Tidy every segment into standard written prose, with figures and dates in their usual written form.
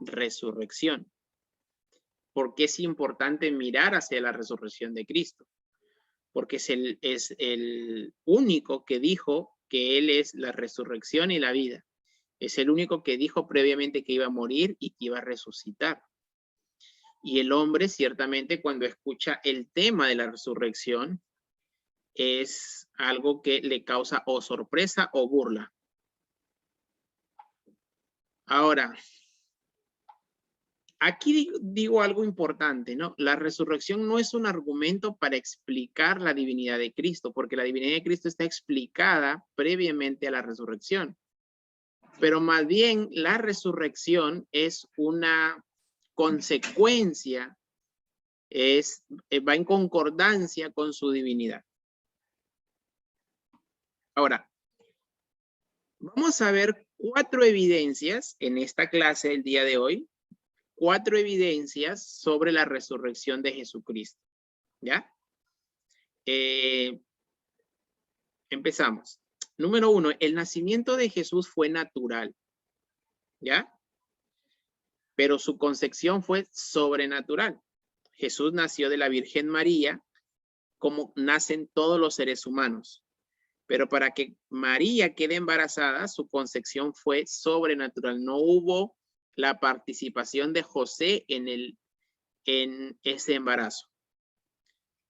resurrección. ¿Por qué es importante mirar hacia la resurrección de Cristo? Porque es el único que dijo que Él es la resurrección y la vida. Es el único que dijo previamente que iba a morir y que iba a resucitar. Y el hombre, ciertamente, cuando escucha el tema de la resurrección, es algo que le causa o sorpresa o burla. Ahora, aquí digo algo importante, ¿no? La resurrección no es un argumento para explicar la divinidad de Cristo, porque la divinidad de Cristo está explicada previamente a la resurrección. Pero más bien la resurrección es una consecuencia, va en concordancia con su divinidad. Ahora, vamos a ver 4 evidencias en esta clase del día de hoy. 4 evidencias sobre la resurrección de Jesucristo. ¿Ya? Empezamos. Número 1, el nacimiento de Jesús fue natural. ¿Ya? Pero su concepción fue sobrenatural. Jesús nació de la Virgen María, como nacen todos los seres humanos. Pero para que María quede embarazada, su concepción fue sobrenatural. No hubo la participación de José en ese embarazo.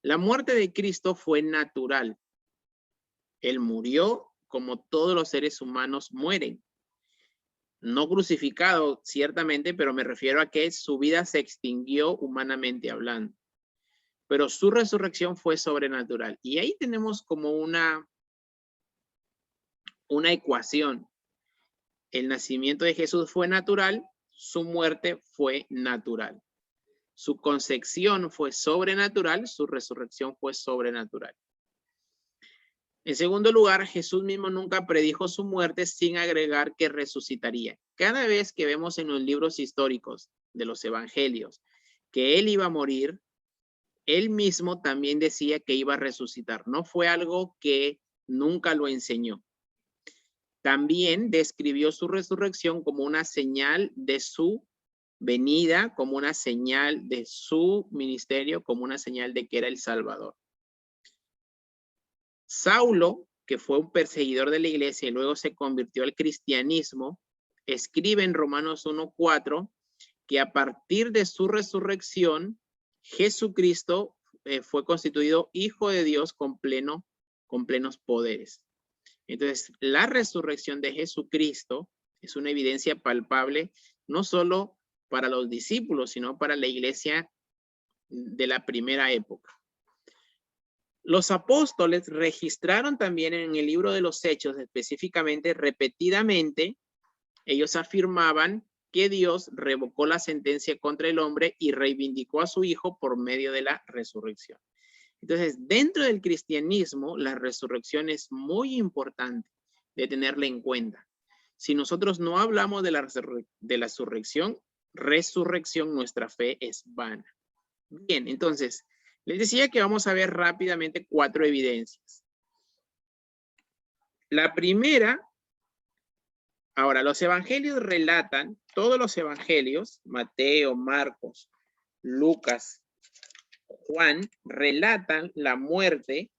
La muerte de Cristo fue natural. Él murió como todos los seres humanos mueren. No crucificado, ciertamente, pero me refiero a que su vida se extinguió humanamente hablando. Pero su resurrección fue sobrenatural. Y ahí tenemos como una ecuación. El nacimiento de Jesús fue natural, su muerte fue natural. Su concepción fue sobrenatural, su resurrección fue sobrenatural. En segundo lugar, Jesús mismo nunca predijo su muerte sin agregar que resucitaría. Cada vez que vemos en los libros históricos de los evangelios que él iba a morir, él mismo también decía que iba a resucitar. No fue algo que nunca lo enseñó. También describió su resurrección como una señal de su venida, como una señal de su ministerio, como una señal de que era el Salvador. Saulo, que fue un perseguidor de la iglesia y luego se convirtió al cristianismo, escribe en Romanos 1:4 que a partir de su resurrección, Jesucristo fue constituido Hijo de Dios con plenos poderes. Entonces, la resurrección de Jesucristo es una evidencia palpable, no solo para los discípulos, sino para la iglesia de la primera época. Los apóstoles registraron también en el libro de los Hechos, específicamente, repetidamente, ellos afirmaban que Dios revocó la sentencia contra el hombre y reivindicó a su Hijo por medio de la resurrección. Entonces, dentro del cristianismo, la resurrección es muy importante de tenerla en cuenta. Si nosotros no hablamos de la resurrección, nuestra fe es vana. Bien, entonces, les decía que vamos a ver rápidamente 4 evidencias. La primera, ahora, los evangelios relatan, todos los evangelios, Mateo, Marcos, Lucas, Juan, relatan la muerte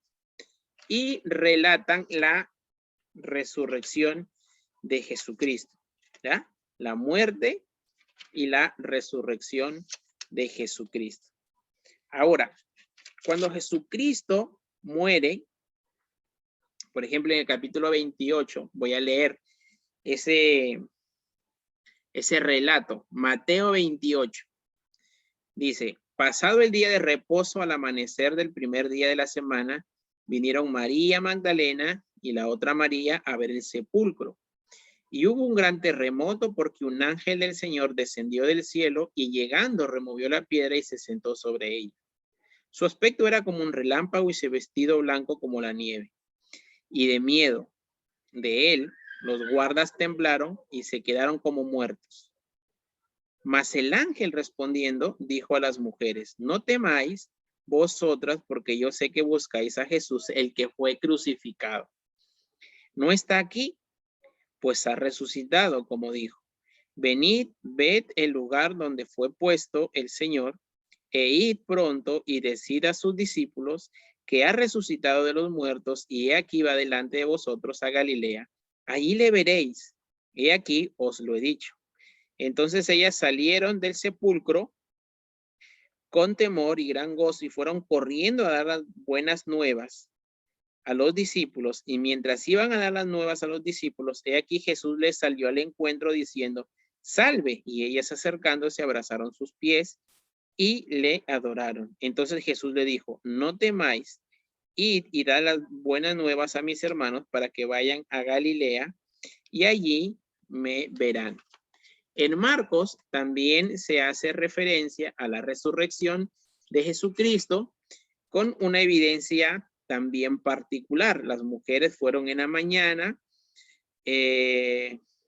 y relatan la resurrección de Jesucristo. ¿Ya? La muerte y la resurrección de Jesucristo. Ahora, cuando Jesucristo muere, por ejemplo, en el capítulo 28, voy a leer ese relato, Mateo 28. Dice, pasado el día de reposo al amanecer del primer día de la semana, vinieron María Magdalena y la otra María a ver el sepulcro. Y hubo un gran terremoto porque un ángel del Señor descendió del cielo y llegando removió la piedra y se sentó sobre ella. Su aspecto era como un relámpago y su vestido blanco como la nieve. Y de miedo de él, los guardas temblaron y se quedaron como muertos. Mas el ángel respondiendo dijo a las mujeres, no temáis vosotras porque yo sé que buscáis a Jesús, el que fue crucificado. No está aquí, pues ha resucitado, como dijo. venid, ved el lugar donde fue puesto el Señor, e id pronto y decid a sus discípulos que ha resucitado de los muertos, y he aquí va delante de vosotros a Galilea. Allí le veréis. He aquí os lo he dicho. Entonces ellas salieron del sepulcro con temor y gran gozo y fueron corriendo a dar las buenas nuevas a los discípulos. Y mientras iban a dar las nuevas a los discípulos, he aquí Jesús les salió al encuentro diciendo, salve. Y ellas acercándose abrazaron sus pies y le adoraron. Entonces Jesús le dijo, no temáis, id y dad las buenas nuevas a mis hermanos para que vayan a Galilea y allí me verán. En Marcos también se hace referencia a la resurrección de Jesucristo con una evidencia también particular. Las mujeres fueron en la mañana,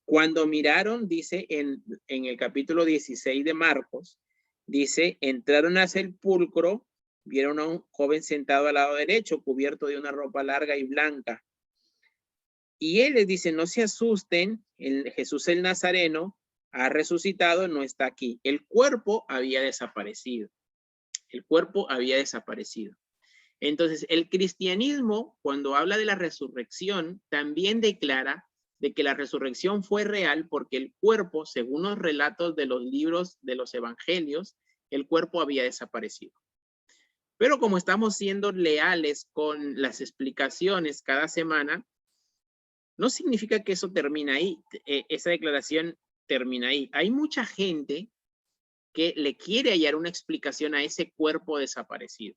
cuando miraron, dice en el capítulo 16 de Marcos, dice, entraron al sepulcro, vieron a un joven sentado al lado derecho, cubierto de una ropa larga y blanca. Y él les dice, no se asusten, Jesús el Nazareno ha resucitado, no está aquí. El cuerpo había desaparecido. El cuerpo había desaparecido. Entonces, el cristianismo, cuando habla de la resurrección, también declara de que la resurrección fue real porque el cuerpo, según los relatos de los libros de los evangelios, el cuerpo había desaparecido. Pero como estamos siendo leales con las explicaciones cada semana, no significa que eso termina ahí, esa declaración termina ahí. Hay mucha gente que le quiere hallar una explicación a ese cuerpo desaparecido.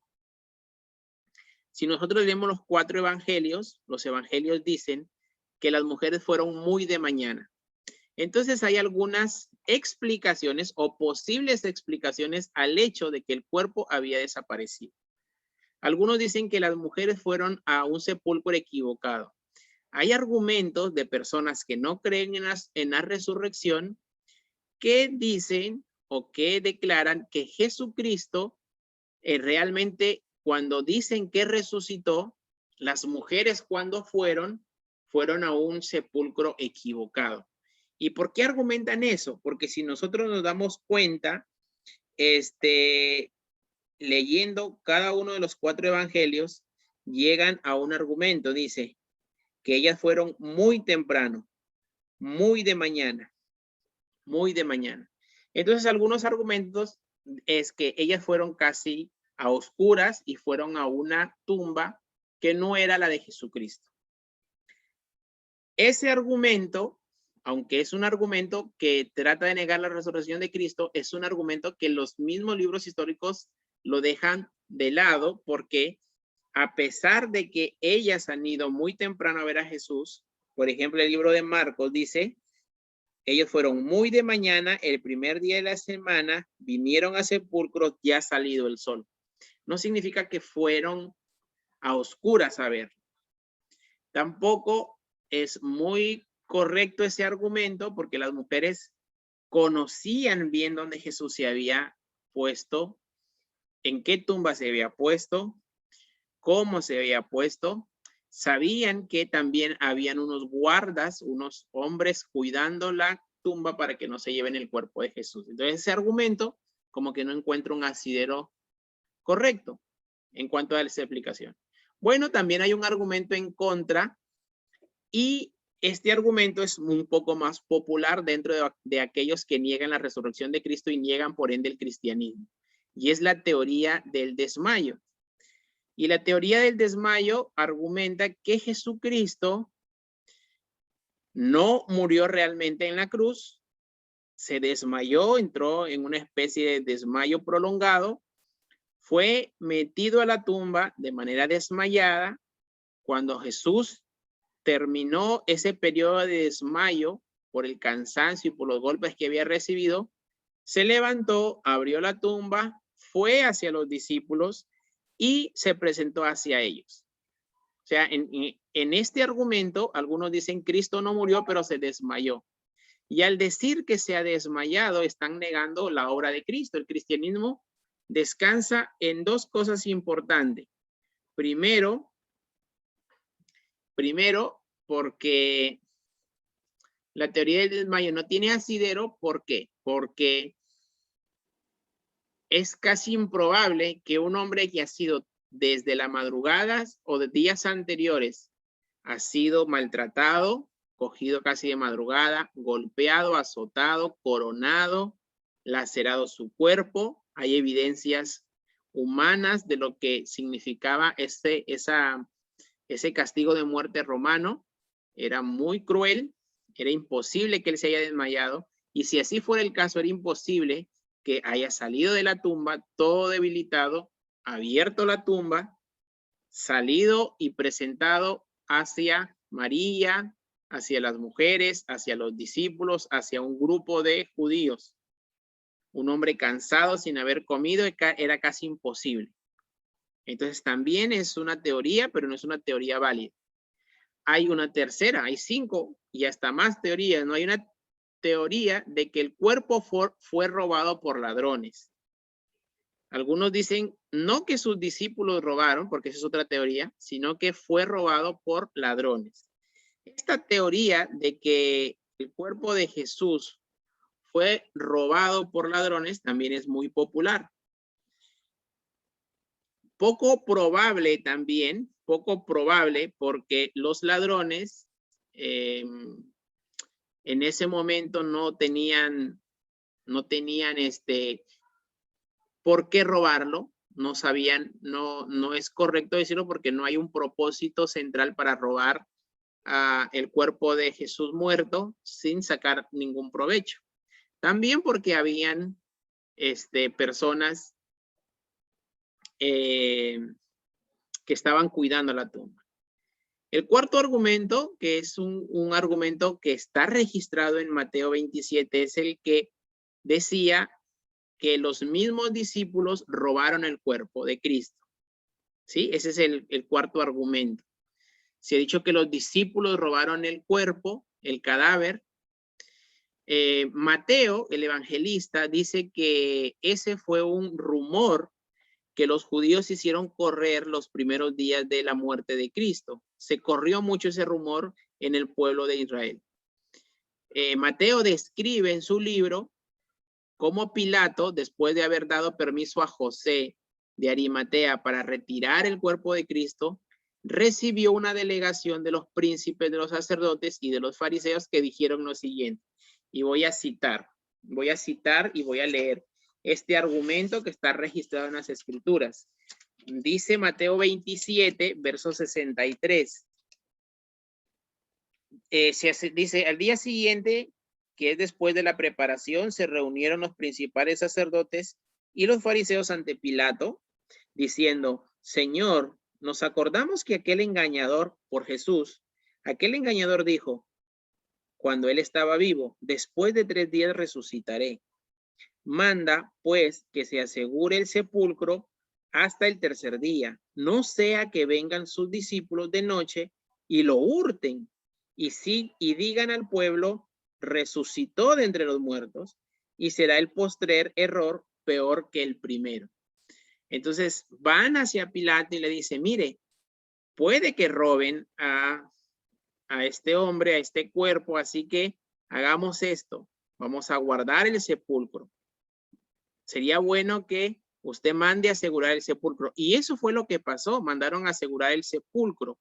Si nosotros leemos los 4 evangelios, los evangelios dicen que las mujeres fueron muy de mañana. Entonces hay algunas explicaciones o posibles explicaciones al hecho de que el cuerpo había desaparecido. Algunos dicen que las mujeres fueron a un sepulcro equivocado. Hay argumentos de personas que no creen en la resurrección que dicen o que declaran que Jesucristo realmente cuando dicen que resucitó, las mujeres cuando fueron a un sepulcro equivocado. ¿Y por qué argumentan eso? Porque si nosotros nos damos cuenta, leyendo cada uno de los 4 evangelios, llegan a un argumento, dice, que ellas fueron muy temprano, muy de mañana, muy de mañana. Entonces, algunos argumentos es que ellas fueron casi a oscuras y fueron a una tumba que no era la de Jesucristo. Ese argumento, aunque es un argumento que trata de negar la resurrección de Cristo, es un argumento que los mismos libros históricos lo dejan de lado porque a pesar de que ellas han ido muy temprano a ver a Jesús, por ejemplo, el libro de Marcos dice, ellos fueron muy de mañana, el primer día de la semana, vinieron a sepulcro, ya ha salido el sol. No significa que fueron a oscuras a ver. Tampoco es muy correcto ese argumento porque las mujeres conocían bien dónde Jesús se había puesto, en qué tumba se había puesto, cómo se había puesto. Sabían que también habían unos guardas, unos hombres cuidando la tumba para que no se lleven el cuerpo de Jesús. Entonces ese argumento como que no encuentra un asidero correcto en cuanto a esa explicación. Bueno, también hay un argumento en contra y este argumento es un poco más popular dentro de aquellos que niegan la resurrección de Cristo y niegan por ende el cristianismo. Y es la teoría del desmayo. Y la teoría del desmayo argumenta que Jesucristo no murió realmente en la cruz, se desmayó, entró en una especie de desmayo prolongado, fue metido a la tumba de manera desmayada. Cuando Jesús terminó ese periodo de desmayo por el cansancio y por los golpes que había recibido, se levantó, abrió la tumba, fue hacia los discípulos y se presentó hacia ellos. O sea, en este argumento, algunos dicen Cristo no murió, pero se desmayó. Y al decir que se ha desmayado, están negando la obra de Cristo. El cristianismo descansa en 2 cosas importantes. Primero, porque La teoría del desmayo no tiene asidero. ¿Por qué? Porque es casi improbable que un hombre que ha sido desde las madrugadas o de días anteriores ha sido maltratado, cogido casi de madrugada, golpeado, azotado, coronado, lacerado su cuerpo. Hay evidencias humanas de lo que significaba ese castigo de muerte romano. Era muy cruel, era imposible que él se haya desmayado, y si así fuera el caso, era imposible que haya salido de la tumba todo debilitado, abierto la tumba, salido y presentado hacia María, hacia las mujeres, hacia los discípulos, hacia un grupo de judíos. Un hombre cansado sin haber comido era casi imposible. Entonces también es una teoría, pero no es una teoría válida. Hay una tercera, hay 5 y hasta más teorías. No hay una teoría de que el cuerpo fue robado por ladrones. Algunos dicen no que sus discípulos robaron, porque esa es otra teoría, sino que fue robado por ladrones. Esta teoría de que el cuerpo de Jesús fue robado por ladrones también es muy popular. Poco probable también, poco probable, porque los ladrones en ese momento no tenían por qué robarlo. No sabían, no es correcto decirlo porque no hay un propósito central para robar el cuerpo de Jesús muerto sin sacar ningún provecho. También porque habían personas que estaban cuidando la tumba. El cuarto argumento, que es un argumento que está registrado en Mateo 27, es el que decía que los mismos discípulos robaron el cuerpo de Cristo. ¿Sí? Ese es el cuarto argumento. Se ha dicho que los discípulos robaron el cuerpo, el cadáver. Mateo, el evangelista, dice que ese fue un rumor que los judíos hicieron correr los primeros días de la muerte de Cristo. Se corrió mucho ese rumor en el pueblo de Israel. Mateo describe en su libro cómo Pilato, después de haber dado permiso a José de Arimatea para retirar el cuerpo de Cristo, recibió una delegación de los príncipes, de los sacerdotes y de los fariseos que dijeron lo siguiente. Y voy a citar y voy a leer este argumento que está registrado en las Escrituras. Dice Mateo 27, verso 63. Dice, al día siguiente, que es después de la preparación, se reunieron los principales sacerdotes y los fariseos ante Pilato, diciendo, Señor, nos acordamos que aquel engañador aquel engañador dijo, cuando él estaba vivo, después de 3 días resucitaré. Manda, pues, que se asegure el sepulcro hasta el tercer día, no sea que vengan sus discípulos de noche y lo hurten, y digan al pueblo, resucitó de entre los muertos, y será el postrer error peor que el primero. Entonces van hacia Pilato y le dice, mire, puede que roben a este hombre, a este cuerpo, así que hagamos esto, vamos a guardar el sepulcro. Sería bueno que usted mande a asegurar el sepulcro. Y eso fue lo que pasó, mandaron a asegurar el sepulcro.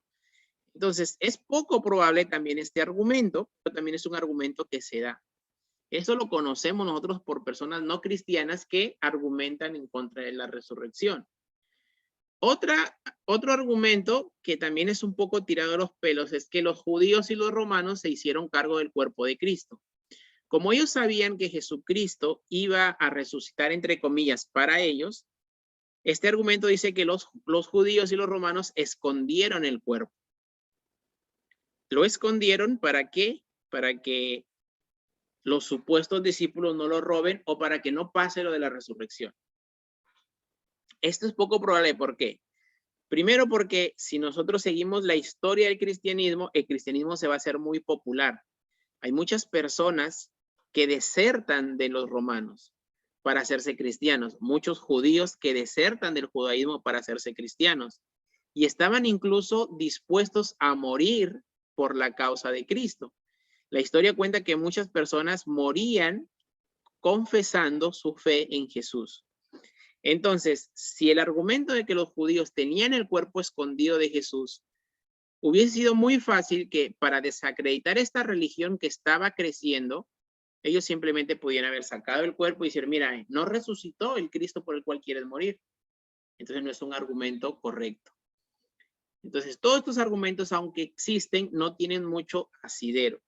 Entonces, es poco probable también este argumento, pero también es un argumento que se da. Eso lo conocemos nosotros por personas no cristianas que argumentan en contra de la resurrección. Otro argumento que también es un poco tirado a los pelos es que los judíos y los romanos se hicieron cargo del cuerpo de Cristo. Como ellos sabían que Jesucristo iba a resucitar, entre comillas, para ellos, este argumento dice que los judíos y los romanos escondieron el cuerpo. Lo escondieron ¿para qué? Para que los supuestos discípulos no lo roben o para que no pase lo de la resurrección. Esto es poco probable. ¿Por qué? Primero porque si nosotros seguimos la historia del cristianismo, el cristianismo se va a hacer muy popular. Hay muchas personas que desertan de los romanos para hacerse cristianos. Muchos judíos que desertan del judaísmo para hacerse cristianos. Y estaban incluso dispuestos a morir por la causa de Cristo. La historia cuenta que muchas personas morían confesando su fe en Jesús. Entonces, si el argumento de que los judíos tenían el cuerpo escondido de Jesús, hubiese sido muy fácil que para desacreditar esta religión que estaba creciendo, ellos simplemente podían haber sacado el cuerpo y decir, mira, no resucitó el Cristo por el cual quieres morir. Entonces no es un argumento correcto. Entonces todos estos argumentos, aunque existen, no tienen mucho asidero.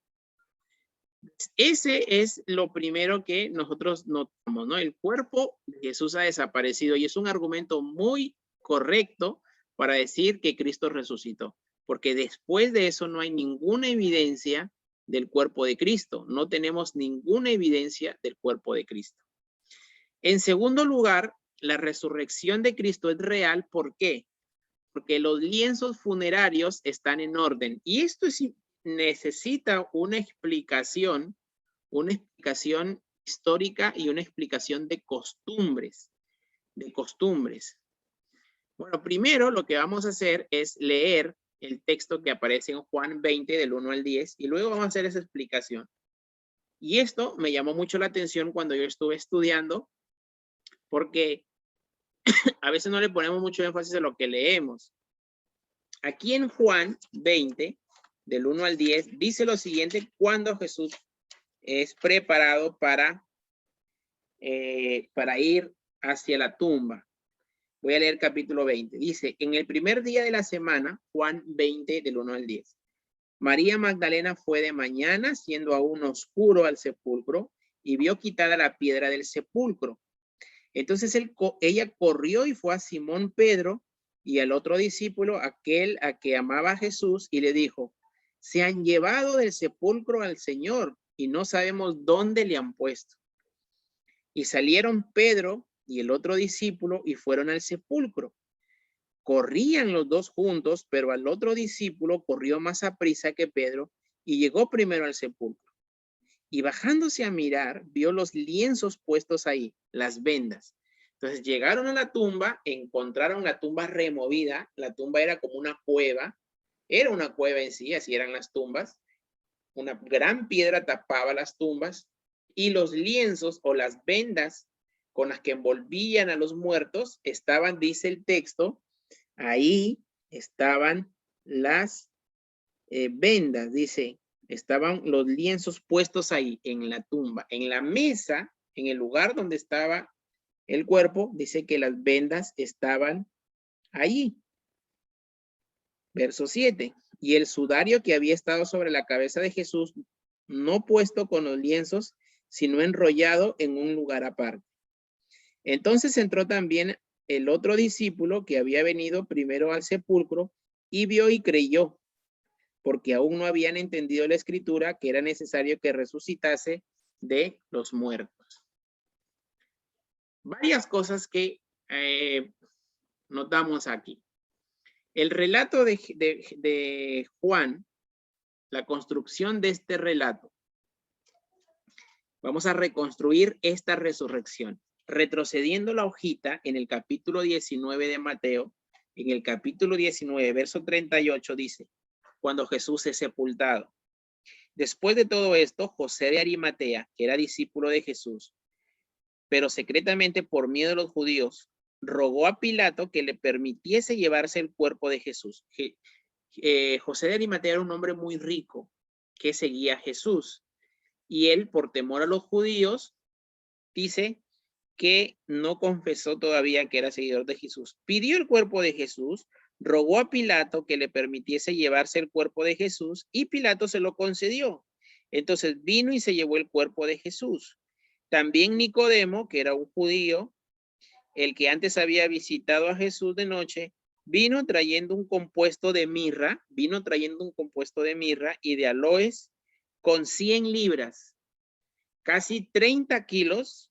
Ese es lo primero que nosotros notamos, ¿no? El cuerpo de Jesús ha desaparecido y es un argumento muy correcto para decir que Cristo resucitó, porque después de eso no hay ninguna evidencia del cuerpo de Cristo. No tenemos ninguna evidencia del cuerpo de Cristo. En segundo lugar, la resurrección de Cristo es real. ¿Por qué? Porque los lienzos funerarios están en orden. Y esto necesita una explicación histórica y una explicación de costumbres. Bueno, primero lo que vamos a hacer es leer el texto que aparece en Juan 20 del 1 al 10 y luego vamos a hacer esa explicación. Y esto me llamó mucho la atención cuando yo estuve estudiando, porque a veces no le ponemos mucho énfasis a lo que leemos. Aquí en Juan 20, del 1 al 10, dice lo siguiente cuando Jesús es preparado para ir hacia la tumba. Voy a leer capítulo 20. Dice, en el primer día de la semana, Juan 20, del 1 al 10. María Magdalena fue de mañana, siendo aún oscuro, al sepulcro, y vio quitada la piedra del sepulcro. Entonces ella corrió y fue a Simón Pedro y al otro discípulo, aquel a que amaba a Jesús, y le dijo, se han llevado del sepulcro al Señor y no sabemos dónde le han puesto. Y salieron Pedro y el otro discípulo y fueron al sepulcro. Corrían los dos juntos, pero al otro discípulo corrió más aprisa que Pedro y llegó primero al sepulcro. Y bajándose a mirar, vio los lienzos puestos ahí, las vendas. Entonces llegaron a la tumba, encontraron la tumba removida. La tumba era como una cueva. Era una cueva en sí, así eran las tumbas. Una gran piedra tapaba las tumbas y los lienzos o las vendas con las que envolvían a los muertos estaban, dice el texto, ahí estaban las vendas, dice, estaban los lienzos puestos ahí en la tumba, en la mesa, en el lugar donde estaba el cuerpo, dice que las vendas estaban allí. Verso 7. Y el sudario que había estado sobre la cabeza de Jesús, no puesto con los lienzos, sino enrollado en un lugar aparte. Entonces entró también el otro discípulo que había venido primero al sepulcro y vio y creyó, porque aún no habían entendido la escritura que era necesario que resucitase de los muertos. Varias cosas que notamos aquí. El relato de Juan, la construcción de este relato. Vamos a reconstruir esta resurrección. Retrocediendo la hojita en el capítulo 19 de Mateo, en el capítulo 19, verso 38 dice, cuando Jesús es sepultado. Después de todo esto, José de Arimatea, que era discípulo de Jesús, pero secretamente por miedo de los judíos, rogó a Pilato que le permitiese llevarse el cuerpo de Jesús. José de Arimatea era un hombre muy rico que seguía a Jesús. Y él, por temor a los judíos, dice que no confesó todavía que era seguidor de Jesús. Pidió el cuerpo de Jesús, rogó a Pilato que le permitiese llevarse el cuerpo de Jesús y Pilato se lo concedió. Entonces vino y se llevó el cuerpo de Jesús. También Nicodemo, que era un judío, el que antes había visitado a Jesús de noche, vino trayendo un compuesto de mirra y de aloes con 100 libras, casi 30 kilos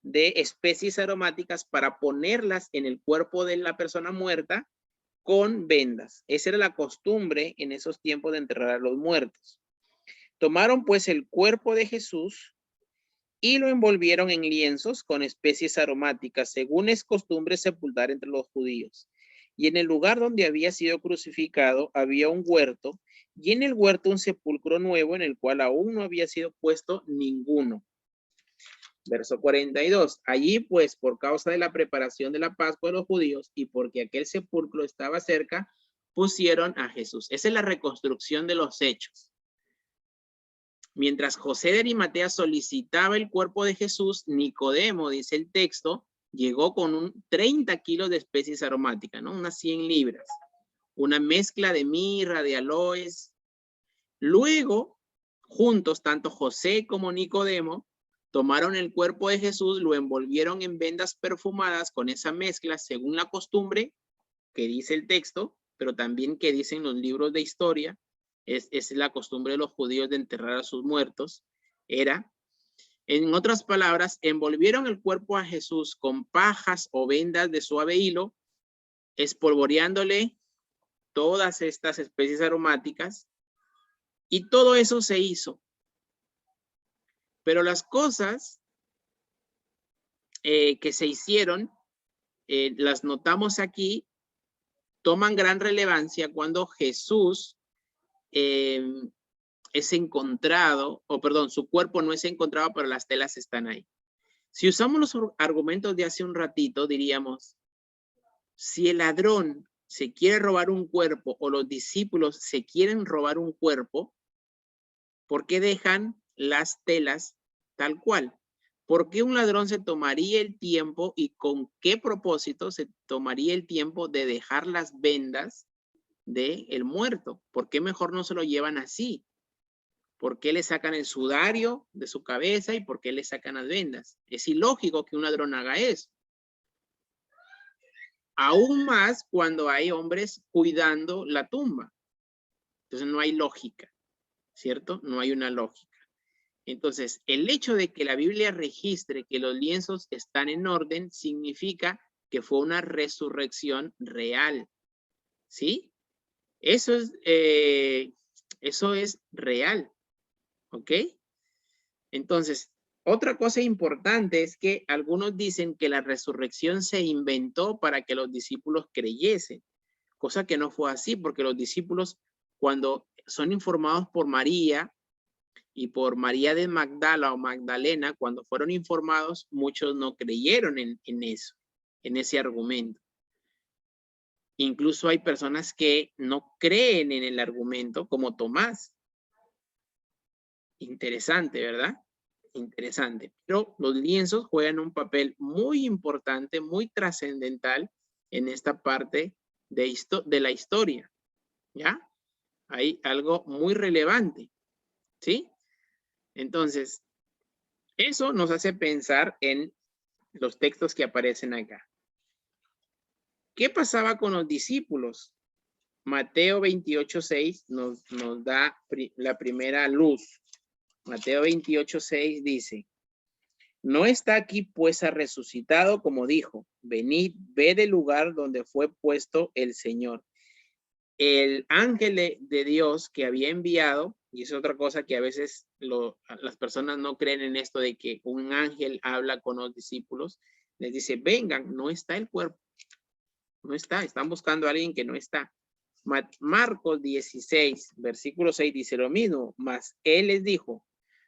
de especies aromáticas para ponerlas en el cuerpo de la persona muerta con vendas. Esa era la costumbre en esos tiempos de enterrar a los muertos. Tomaron pues el cuerpo de Jesús y lo envolvieron en lienzos con especies aromáticas, según es costumbre sepultar entre los judíos. Y en el lugar donde había sido crucificado había un huerto, y en el huerto un sepulcro nuevo en el cual aún no había sido puesto ninguno. Verso 42. Allí pues, por causa de la preparación de la Pascua de los judíos y porque aquel sepulcro estaba cerca, pusieron a Jesús. Esa es la reconstrucción de los hechos. Mientras José de Arimatea solicitaba el cuerpo de Jesús, Nicodemo, dice el texto, llegó con 30 kilos de especies aromáticas, ¿no? Unas 100 libras. Una mezcla de mirra, de aloes. Luego, juntos, tanto José como Nicodemo, tomaron el cuerpo de Jesús, lo envolvieron en vendas perfumadas con esa mezcla, según la costumbre que dice el texto, pero también que dicen los libros de historia. Es la costumbre de los judíos de enterrar a sus muertos. En otras palabras, envolvieron el cuerpo a Jesús con pajas o vendas de suave hilo, espolvoreándole todas estas especies aromáticas, y todo eso se hizo. Pero las cosas que se hicieron, las notamos aquí, toman gran relevancia cuando Jesús es encontrado, o perdón, su cuerpo no es encontrado, pero las telas están ahí. Si usamos los argumentos de hace un ratito, diríamos, si el ladrón se quiere robar un cuerpo o los discípulos se quieren robar un cuerpo, ¿por qué dejan las telas tal cual? ¿Por qué un ladrón se tomaría el tiempo y con qué propósito se tomaría el tiempo de dejar las vendas del muerto? ¿Por qué mejor no se lo llevan así? ¿Por qué le sacan el sudario de su cabeza y por qué le sacan las vendas? Es ilógico que un ladrón haga eso. Aún más cuando hay hombres cuidando la tumba. Entonces no hay lógica, ¿cierto? No hay una lógica. Entonces, el hecho de que la Biblia registre que los lienzos están en orden significa que fue una resurrección real, ¿sí? Eso es real, ¿ok? Entonces, otra cosa importante es que algunos dicen que la resurrección se inventó para que los discípulos creyesen, cosa que no fue así, porque los discípulos, cuando son informados por María y por María de Magdala o Magdalena, cuando fueron informados, muchos no creyeron en eso, en ese argumento. Incluso hay personas que no creen en el argumento, como Tomás. Interesante, ¿verdad? Interesante. Pero los lienzos juegan un papel muy importante, muy trascendental en esta parte de la historia. ¿Ya? Hay algo muy relevante. ¿Sí? Entonces, eso nos hace pensar en los textos que aparecen acá. ¿Qué pasaba con los discípulos? Mateo 28:6 nos da la primera luz. Mateo 28:6 dice, no está aquí pues ha resucitado como dijo, venid, ved el lugar donde fue puesto el Señor. El ángel de Dios que había enviado, y es otra cosa que a veces las personas no creen en esto de que un ángel habla con los discípulos, les dice, vengan, no está el cuerpo, no está, están buscando a alguien que no está. Marcos 16, versículo 6 dice lo mismo, mas él les dijo,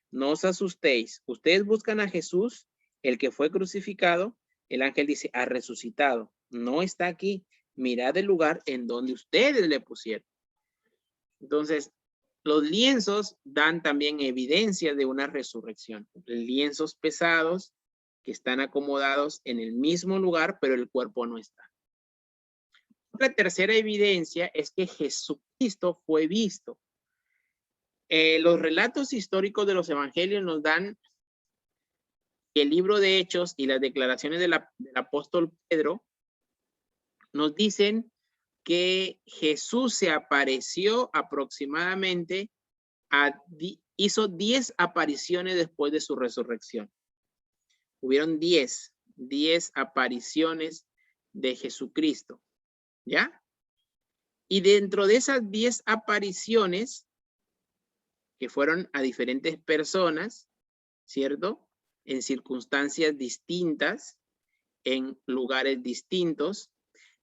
no os asustéis, ustedes buscan a Jesús, el que fue crucificado, el ángel dice, ha resucitado, no está aquí, mirad el lugar en donde ustedes le pusieron. Entonces, los lienzos dan también evidencia de una resurrección. Lienzos pesados que están acomodados en el mismo lugar, pero el cuerpo no está. La tercera evidencia es que Jesucristo fue visto. Los relatos históricos de los evangelios nos dan el libro de Hechos y las declaraciones del apóstol Pedro nos dicen que Jesús se apareció aproximadamente, hizo 10 apariciones después de su resurrección. Hubieron 10 apariciones de Jesucristo, ¿ya? Y dentro de esas 10 apariciones, que fueron a diferentes personas, ¿cierto? En circunstancias distintas, en lugares distintos,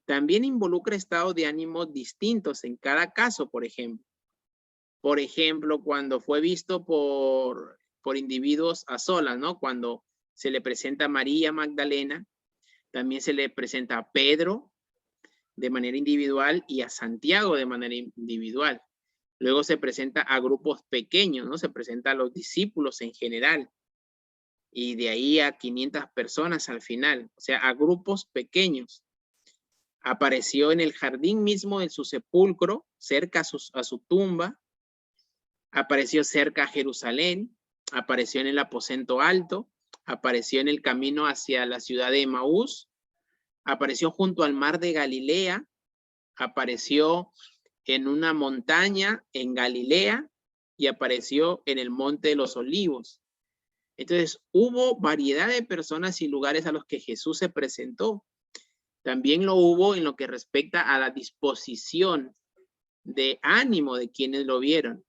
también involucra estados de ánimo distintos en cada caso, por ejemplo. Por ejemplo, cuando fue visto por individuos a solas, ¿no? Cuando se le presenta a María Magdalena, también se le presenta a Pedro de manera individual y a Santiago de manera individual. Luego se presenta a grupos pequeños, ¿no? Se presenta a los discípulos en general. Y de ahí a 500 personas al final, o sea, a grupos pequeños. Apareció en el jardín mismo de su sepulcro, cerca a su tumba. Apareció cerca a Jerusalén. Apareció en el aposento alto. Apareció en el camino hacia la ciudad de Emaús. Apareció junto al mar de Galilea. Apareció en una montaña en Galilea y apareció en el monte de los Olivos. Entonces, hubo variedad de personas y lugares a los que Jesús se presentó. También lo hubo en lo que respecta a la disposición de ánimo de quienes lo vieron.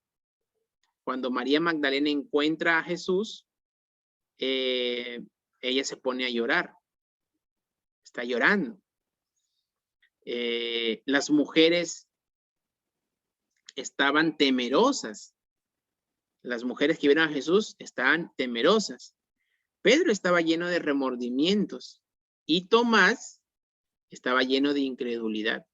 Cuando María Magdalena encuentra a Jesús, ella se pone a llorar. Está llorando. Las mujeres estaban temerosas. Las mujeres que vieron a Jesús estaban temerosas. Pedro estaba lleno de remordimientos y Tomás estaba lleno de incredulidad.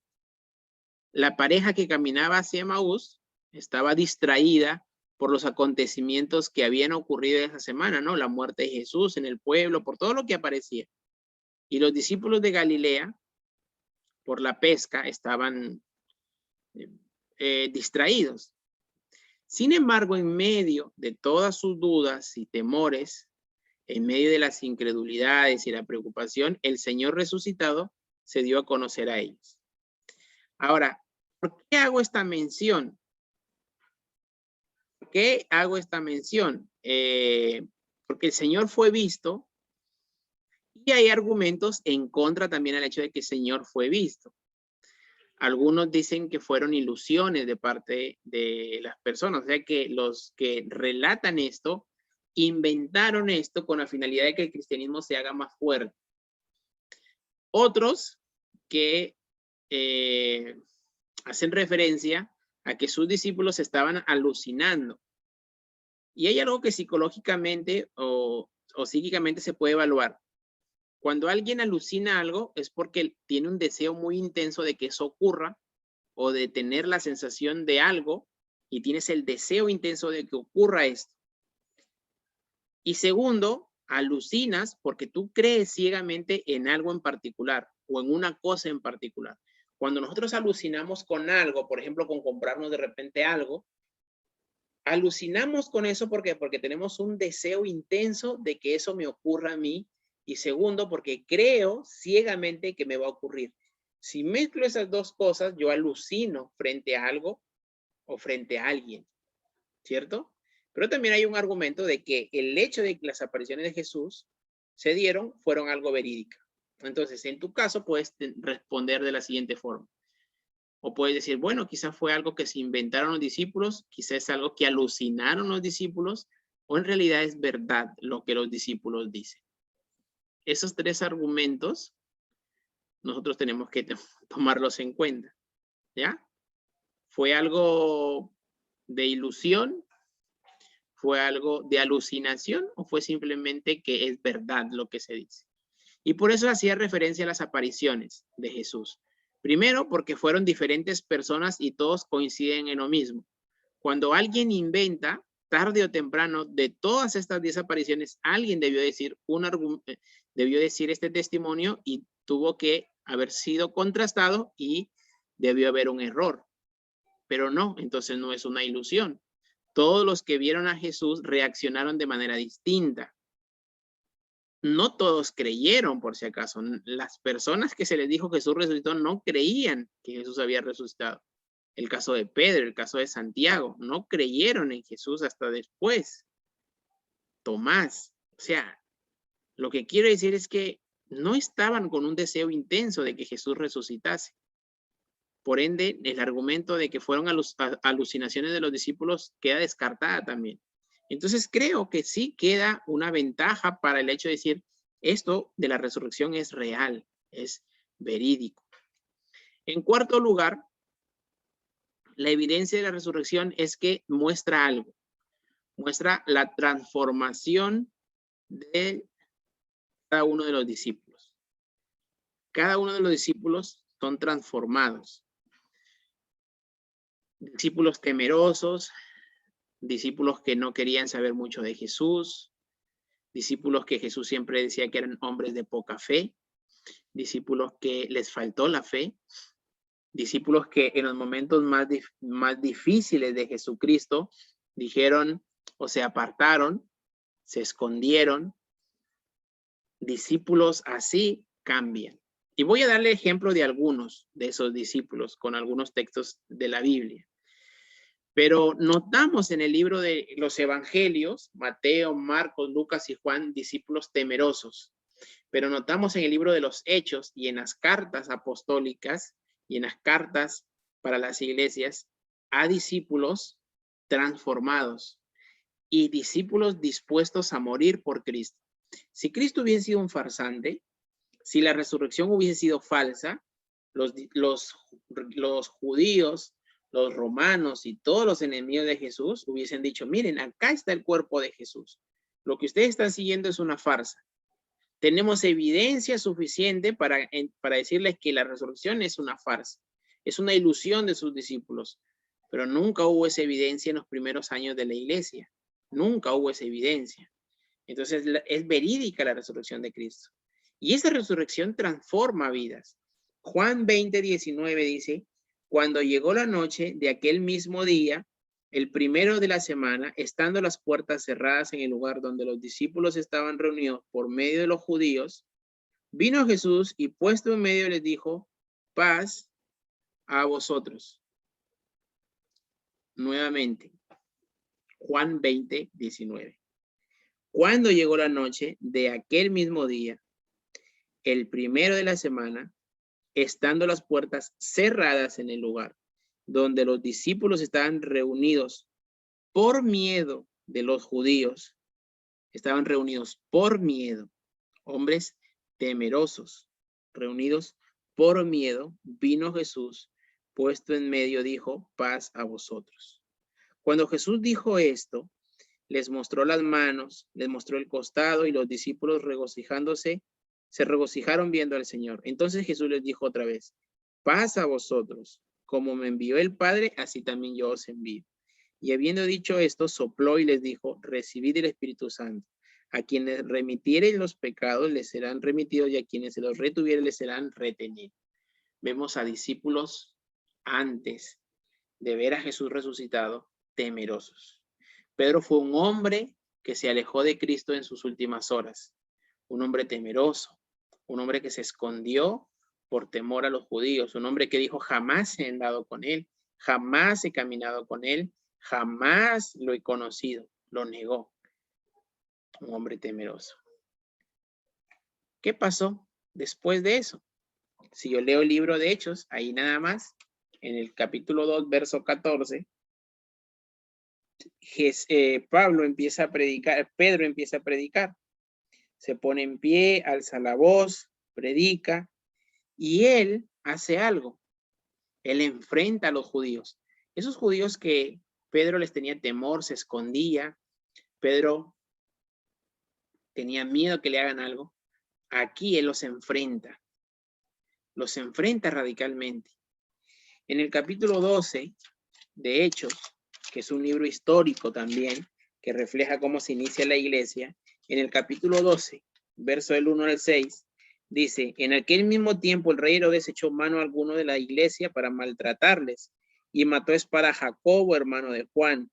La pareja que caminaba hacia Emaús estaba distraída por los acontecimientos que habían ocurrido esa semana, ¿no? La muerte de Jesús en el pueblo, por todo lo que aparecía. Y los discípulos de Galilea, por la pesca, estaban distraídos. Sin embargo, en medio de todas sus dudas y temores, en medio de las incredulidades y la preocupación, el Señor resucitado se dio a conocer a ellos. Ahora, ¿por qué hago esta mención? ¿Por qué hago esta mención? Porque el Señor fue visto y hay argumentos en contra también al hecho de que el Señor fue visto. Algunos dicen que fueron ilusiones de parte de las personas, o sea que los que relatan esto inventaron esto con la finalidad de que el cristianismo se haga más fuerte. Otros que hacen referencia a que sus discípulos estaban alucinando. Y hay algo que psicológicamente o psíquicamente se puede evaluar. Cuando alguien alucina algo es porque tiene un deseo muy intenso de que eso ocurra o de tener la sensación de algo y tienes el deseo intenso de que ocurra esto. Y segundo, alucinas porque tú crees ciegamente en algo en particular o en una cosa en particular. Cuando nosotros alucinamos con algo, por ejemplo, con comprarnos de repente algo, alucinamos con eso porque tenemos un deseo intenso de que eso me ocurra a mí. Y segundo, porque creo ciegamente que me va a ocurrir. Si mezclo esas dos cosas, yo alucino frente a algo o frente a alguien, ¿cierto? Pero también hay un argumento de que el hecho de que las apariciones de Jesús se dieron fueron algo verídica. Entonces, en tu caso, puedes responder de la siguiente forma. O puedes decir, bueno, quizás fue algo que se inventaron los discípulos, quizás es algo que alucinaron los discípulos, o en realidad es verdad lo que los discípulos dicen. Esos tres argumentos nosotros tenemos que tomarlos en cuenta, ¿ya? ¿Fue algo de ilusión? ¿Fue algo de alucinación? ¿O fue simplemente que es verdad lo que se dice? Y por eso hacía referencia a las apariciones de Jesús. Primero, porque fueron diferentes personas y todos coinciden en lo mismo. Cuando alguien inventa, tarde o temprano, de todas estas 10 apariciones, alguien debió decir este testimonio y tuvo que haber sido contrastado y debió haber un error. Pero no, entonces no es una ilusión. Todos los que vieron a Jesús reaccionaron de manera distinta. No todos creyeron, por si acaso. Las personas que se les dijo que Jesús resucitó no creían que Jesús había resucitado. El caso de Pedro, el caso de Santiago, no creyeron en Jesús hasta después. Tomás, o sea, lo que quiero decir es que no estaban con un deseo intenso de que Jesús resucitase. Por ende, el argumento de que fueron alucinaciones de los discípulos queda descartada también. Entonces creo que sí queda una ventaja para el hecho de decir esto de la resurrección es real, es verídico. En cuarto lugar, la evidencia de la resurrección es que muestra algo. Muestra la transformación de cada uno de los discípulos. Cada uno de los discípulos son transformados. Discípulos temerosos, discípulos que no querían saber mucho de Jesús, discípulos que Jesús siempre decía que eran hombres de poca fe, discípulos que les faltó la fe, discípulos que en los momentos más difíciles de Jesucristo dijeron o se apartaron, se escondieron. Discípulos así cambian. Y voy a darle ejemplo de algunos de esos discípulos con algunos textos de la Biblia. Pero notamos en el libro de los evangelios, Mateo, Marcos, Lucas y Juan, discípulos temerosos. Pero notamos en el libro de los Hechos y en las cartas apostólicas y en las cartas para las iglesias a discípulos transformados y discípulos dispuestos a morir por Cristo. Si Cristo hubiese sido un farsante, si la resurrección hubiese sido falsa, los judíos, los romanos y todos los enemigos de Jesús hubiesen dicho, miren, acá está el cuerpo de Jesús. Lo que ustedes están siguiendo es una farsa. Tenemos evidencia suficiente para decirles que la resurrección es una farsa. Es una ilusión de sus discípulos. Pero nunca hubo esa evidencia en los primeros años de la iglesia. Nunca hubo esa evidencia. Entonces es verídica la resurrección de Cristo. Y esa resurrección transforma vidas. Juan 20:19 dice, cuando llegó la noche de aquel mismo día, el primero de la semana, estando las puertas cerradas en el lugar donde los discípulos estaban reunidos por medio de los judíos, vino Jesús y puesto en medio les dijo, paz a vosotros. Nuevamente, Juan 20:19. Cuando llegó la noche de aquel mismo día, el primero de la semana, estando las puertas cerradas en el lugar donde los discípulos estaban reunidos por miedo de los judíos, estaban reunidos por miedo, hombres temerosos, reunidos por miedo, vino Jesús, puesto en medio, dijo, paz a vosotros. Cuando Jesús dijo esto, les mostró las manos, les mostró el costado y los discípulos regocijándose, se regocijaron viendo al Señor. Entonces Jesús les dijo otra vez, paz a vosotros, como me envió el Padre, así también yo os envío. Y habiendo dicho esto, sopló y les dijo, recibid el Espíritu Santo. A quienes remitieren los pecados les serán remitidos y a quienes se los retuvieren les serán retenidos. Vemos a discípulos antes de ver a Jesús resucitado, temerosos. Pedro fue un hombre que se alejó de Cristo en sus últimas horas. Un hombre temeroso, un hombre que se escondió por temor a los judíos, un hombre que dijo jamás he andado con él, jamás he caminado con él, jamás lo he conocido, lo negó. Un hombre temeroso. ¿Qué pasó después de eso? Si yo leo el libro de Hechos, ahí nada más, en el capítulo 2, verso 14, Pedro empieza a predicar, se pone en pie, alza la voz, predica, y él hace algo. Él enfrenta a los judíos. Esos judíos que Pedro les tenía temor, se escondía. Pedro tenía miedo que le hagan algo. Aquí él los enfrenta radicalmente. En el capítulo 12 de Hechos, que es un libro histórico también, que refleja cómo se inicia la iglesia, en el capítulo 12, verso del 1 al 6, dice, en aquel mismo tiempo el rey Herodes echó mano a alguno de la iglesia para maltratarles y mató a espada a Jacobo, hermano de Juan,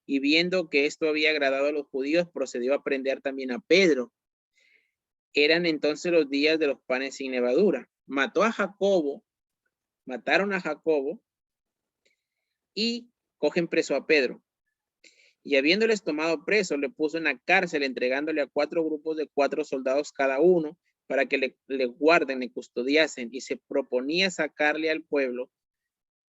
y viendo que esto había agradado a los judíos, procedió a prender también a Pedro. Eran entonces los días de los panes sin levadura. Mataron a Jacobo y cogen preso a Pedro. Y habiéndoles tomado preso, le puso en la cárcel, entregándole a 4 grupos de 4 soldados cada uno, para que le guarden, le custodiasen, y se proponía sacarle al pueblo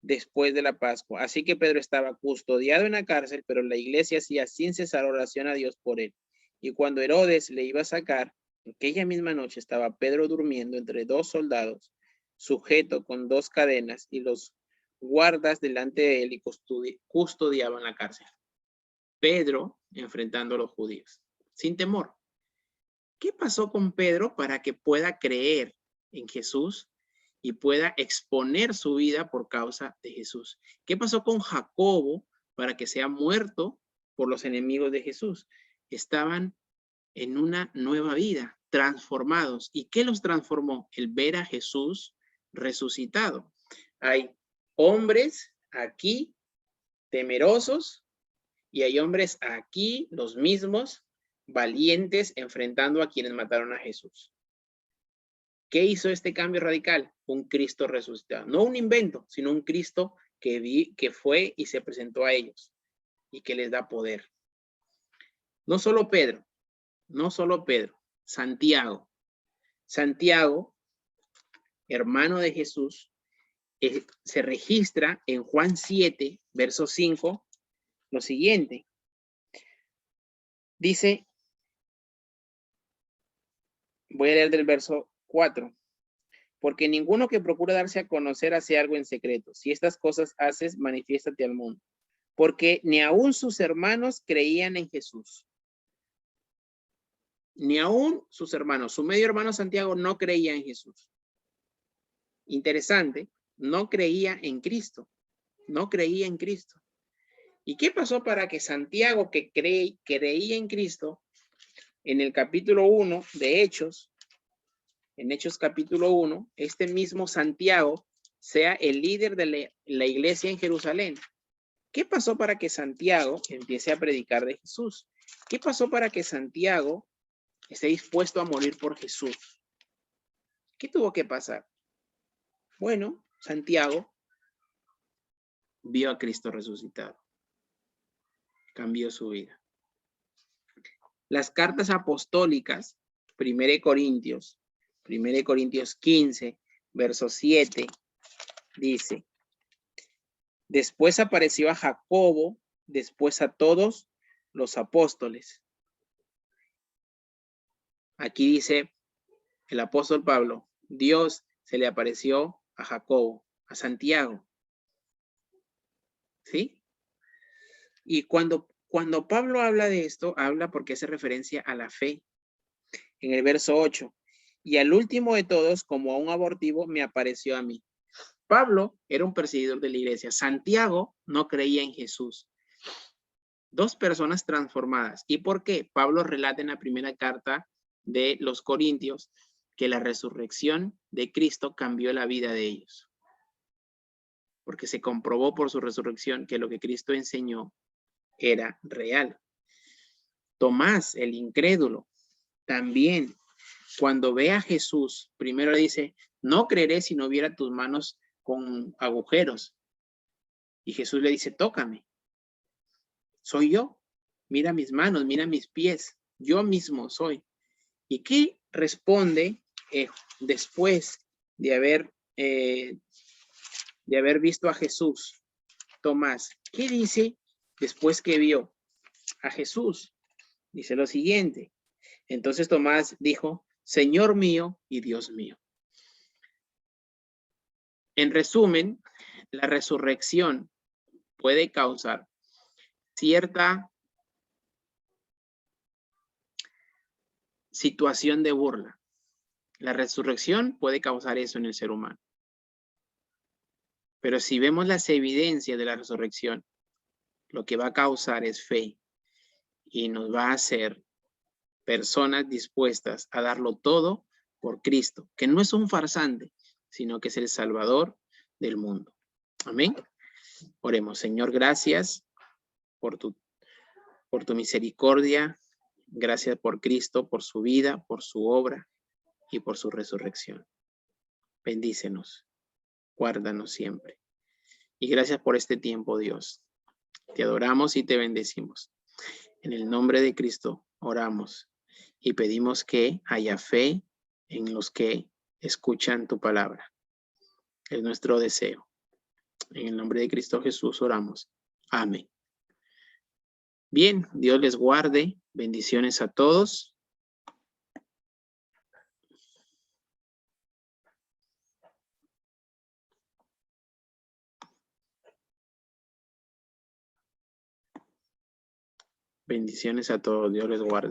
después de la Pascua. Así que Pedro estaba custodiado en la cárcel, pero la iglesia hacía sin cesar oración a Dios por él. Y cuando Herodes le iba a sacar, aquella misma noche estaba Pedro durmiendo entre 2 soldados. sujeto con 2 cadenas, y los guardas delante de él y custodiaban la cárcel. Pedro enfrentando a los judíos, sin temor. ¿Qué pasó con Pedro para que pueda creer en Jesús y pueda exponer su vida por causa de Jesús? ¿Qué pasó con Jacobo para que sea muerto por los enemigos de Jesús? Estaban en una nueva vida, transformados. ¿Y qué los transformó? El ver a Jesús resucitado. Hay hombres aquí temerosos y hay hombres aquí, los mismos, valientes, enfrentando a quienes mataron a Jesús. ¿Qué hizo este cambio radical? Un Cristo resucitado. No un invento, sino un Cristo que fue y se presentó a ellos y que les da poder. No solo Pedro, Santiago. Santiago, hermano de Jesús, se registra en Juan 7, verso 5, lo siguiente. Dice, voy a leer del verso 4. Porque ninguno que procura darse a conocer hace algo en secreto. Si estas cosas haces, manifiéstate al mundo. Porque ni aún sus hermanos creían en Jesús. Ni aún sus hermanos. Su medio hermano Santiago no creía en Jesús. Interesante. No creía en Cristo. No creía en Cristo. ¿Y qué pasó para que Santiago, que creía en Cristo, en el capítulo 1 de Hechos, en Hechos capítulo 1, este mismo Santiago sea el líder de la iglesia en Jerusalén? ¿Qué pasó para que Santiago empiece a predicar de Jesús? ¿Qué pasó para que Santiago esté dispuesto a morir por Jesús? ¿Qué tuvo que pasar? Bueno, Santiago vio a Cristo resucitado. Cambió su vida. Las cartas apostólicas, 1 Corintios 15, verso 7, dice, después apareció a Jacobo, después a todos los apóstoles. Aquí dice el apóstol Pablo, Dios se le apareció a Jacobo, a Santiago. ¿Sí? Y cuando Pablo habla de esto, habla porque hace referencia a la fe. En el verso 8, y al último de todos, como a un abortivo, me apareció a mí. Pablo era un perseguidor de la iglesia. Santiago no creía en Jesús. 2 personas transformadas. ¿Y por qué? Pablo relata en la primera carta de los Corintios que la resurrección de Cristo cambió la vida de ellos. Porque se comprobó por su resurrección que lo que Cristo enseñó era real. Tomás, el incrédulo, también cuando ve a Jesús, primero dice, no creeré si no viera tus manos con agujeros. Y Jesús le dice, tócame. Soy yo. Mira mis manos, mira mis pies. Yo mismo soy. ¿Y qué responde después de haber visto a Jesús? Tomás, ¿qué dice después que vio a Jesús? Dice lo siguiente. Entonces Tomás dijo, Señor mío y Dios mío. En resumen, la resurrección puede causar cierta situación de burla. La resurrección puede causar eso en el ser humano. Pero si vemos las evidencias de la resurrección, lo que va a causar es fe y nos va a hacer personas dispuestas a darlo todo por Cristo, que no es un farsante, sino que es el Salvador del mundo. Amén. Oremos. Señor, gracias por tu misericordia. Gracias por Cristo, por su vida, por su obra y por su resurrección. Bendícenos, guárdanos siempre. Y gracias por este tiempo, Dios. Te adoramos y te bendecimos. En el nombre de Cristo oramos y pedimos que haya fe en los que escuchan tu palabra. Es nuestro deseo. En el nombre de Cristo Jesús oramos. Amén. Bien, Dios les guarde. Bendiciones a todos. Bendiciones a todos. Dios les guarde.